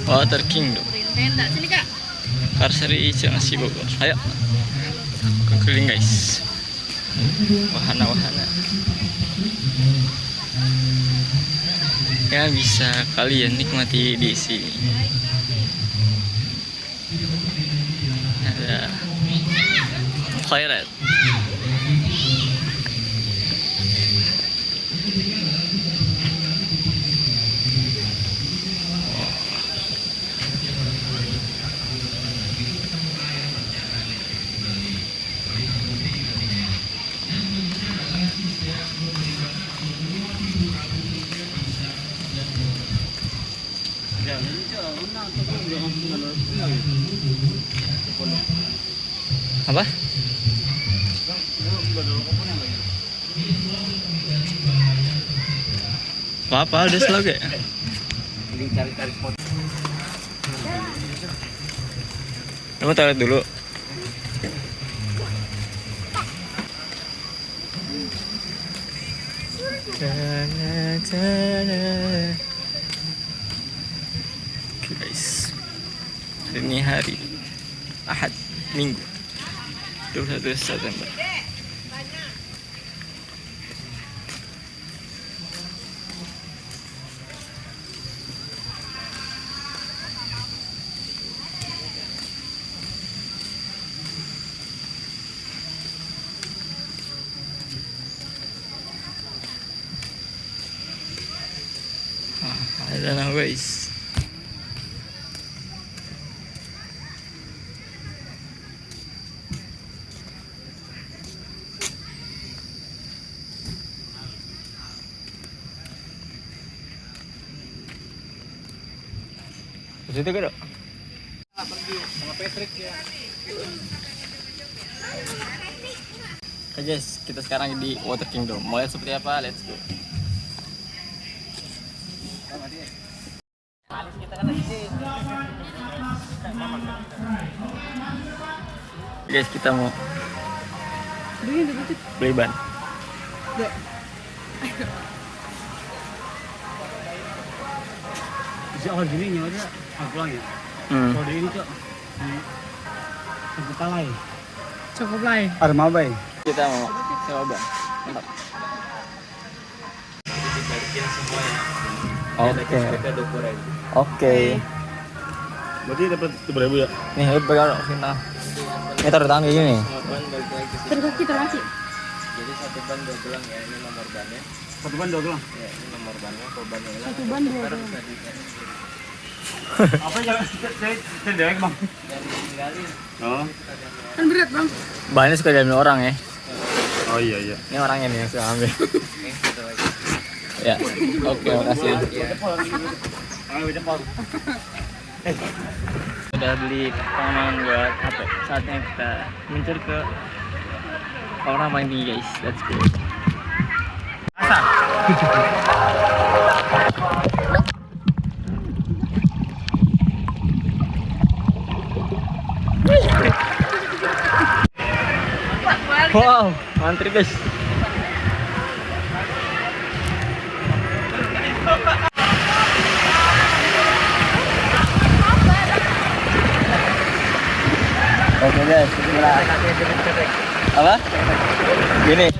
Water Kingdom. Tenda sini kak. Karseri Cilengsi Bogor. Ayo. Keliling guys. Wahana-wahana. Ya bisa kalian nikmati di sini. Ada Khairat. Apa? Apa udah slow gak? Cari-cari spot. Kamu toilet dulu. Oke guys, ini hari Ahad Minggu 21 September. Ada nah guys. Situ kan? Pergi sama Patrick ya. Oke guys, kita sekarang di Water Kingdom. Mau lihat seperti apa? Let's go. Guys, kita mau beli ban. Bisa awal gini nyawa aku pulang ya. Kode ini cok. Cukup Cukup lah. Ada mau bay. Kita mau sewa ban. Mantap. Oke. Oke. Berarti dapat 2.000 ya? Nih, lu pegang sini. Ini taruh tangan kayak gini. Terkaki terasi. Jadi satu ban 2 gelang ya, ini nomor bannya. Satu ban 2 gelang. Ya, ini nomor bannya, kalau bannya hilang. Satu ban 2 gelang. Apa jangan saya dewek bang? Dan ditinggalin. Oh. Kan berat bang. Bannya suka diambil orang ya. Oh iya iya. Ini orangnya nih yang suka ambil. Oke, gitu lagi. Ya. Oke, makasih. Ayo cepet. Udah beli pengaman buat HP. Saatnya kita mencuri ke orang paling tinggi guys. Let's go. Wow, mantri guys. Oke guys, apa? Gini.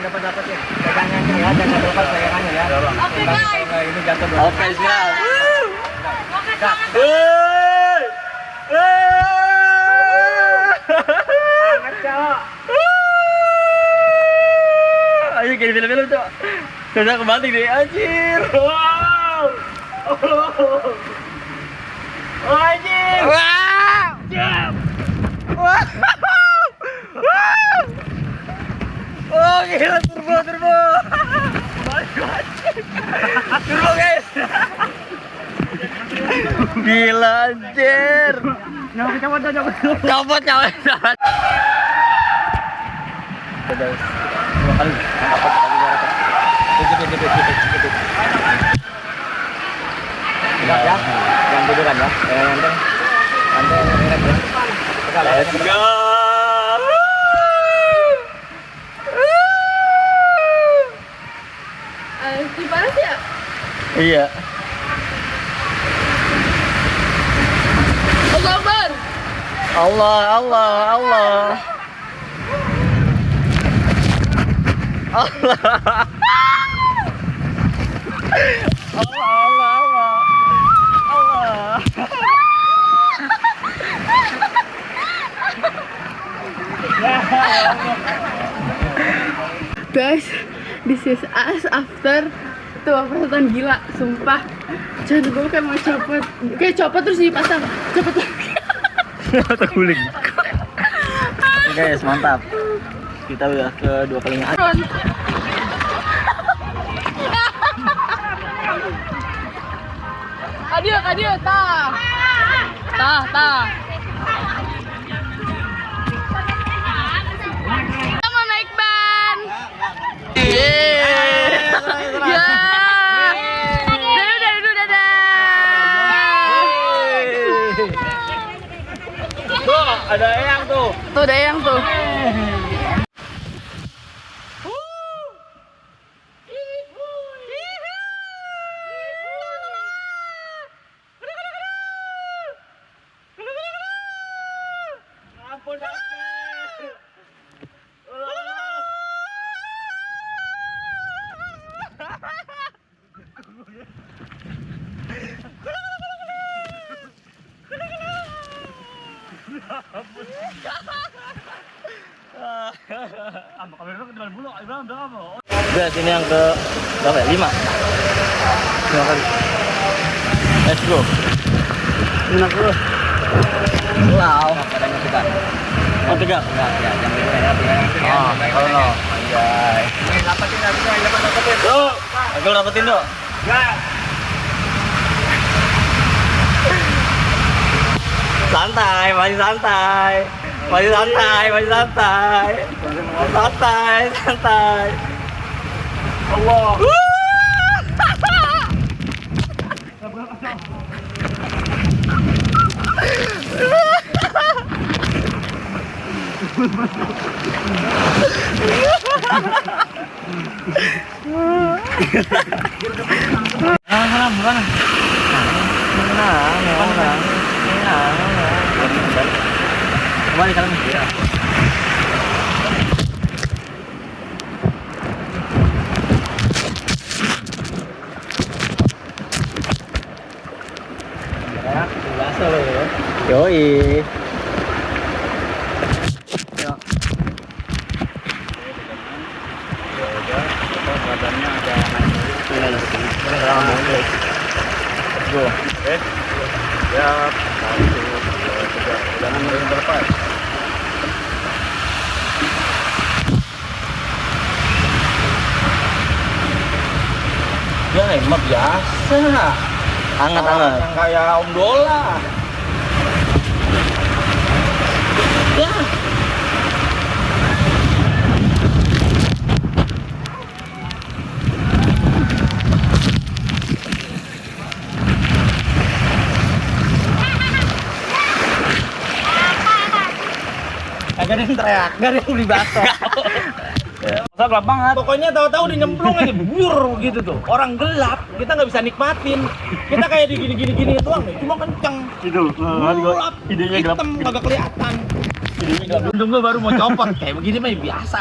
Dapat ya. Pegangannya ya, jangan lepas pegangannya ya. Oke guys. Ini jatuh dulu. Oke, siap. Oke kak. Hangat cok. Ayo kayak film-film cok. Sudah kebanting deh, anjir. Wow. Oh anjir. Wow. Jam. Wow. Oh gila, turbo. Turbo guys. Gila anjir. Copot. Copot nyawa. Udah 2 kali. Cepet. Enggak ya. Jangan tiduran ya. Santai ya. Let's go. Gimana sih ya? Iya. Akbar. Allah, Allah, Allah. Allah. Allah, Allah, Allah. Allah. Guys, this is us after tuh perebutan gila, sumpah. Jangan gue kayak mau copot, kayak copot terus dipasang, copot lagi. Terguling. Guys, mantap. Kita udah kedua kalinya. Adio, tah. Kita mau naik ban. Ya. Tuh, ada eyang tuh. Tuh, ada yang tuh. Guys, ini yang ke berapa ya? 5 kali. Let's go. 50. Wow. Badannya tegak. Oh, tegak? Enggak, ya. Jangan tegak. Oh, kalau no. Anjay. Ini dapetin. Tuh. Aku dapetin, Dok. Enggak. Santai, masih santai. Santai. Allah. Kembali kalian ya. Yoi. Badannya ada let's go. Siap. 1, 2, 3. Jangan berlepas. Ya emang biasa. Hangat. Yang kayak Om Dola. Ya. Gak ada yang teriak, gak ada yang beli bakso. Masa gelap banget. Pokoknya tahu-tahu di nyemplung aja, bur gitu tuh. Orang gelap, kita nggak bisa nikmatin. Kita kayak di gini doang nih, cuma kenceng. Itu, gelap, idenya gelap. Hitam kagak kelihatan. Idenya gelap. Untung gue baru mau copot, kayak begini mah biasa.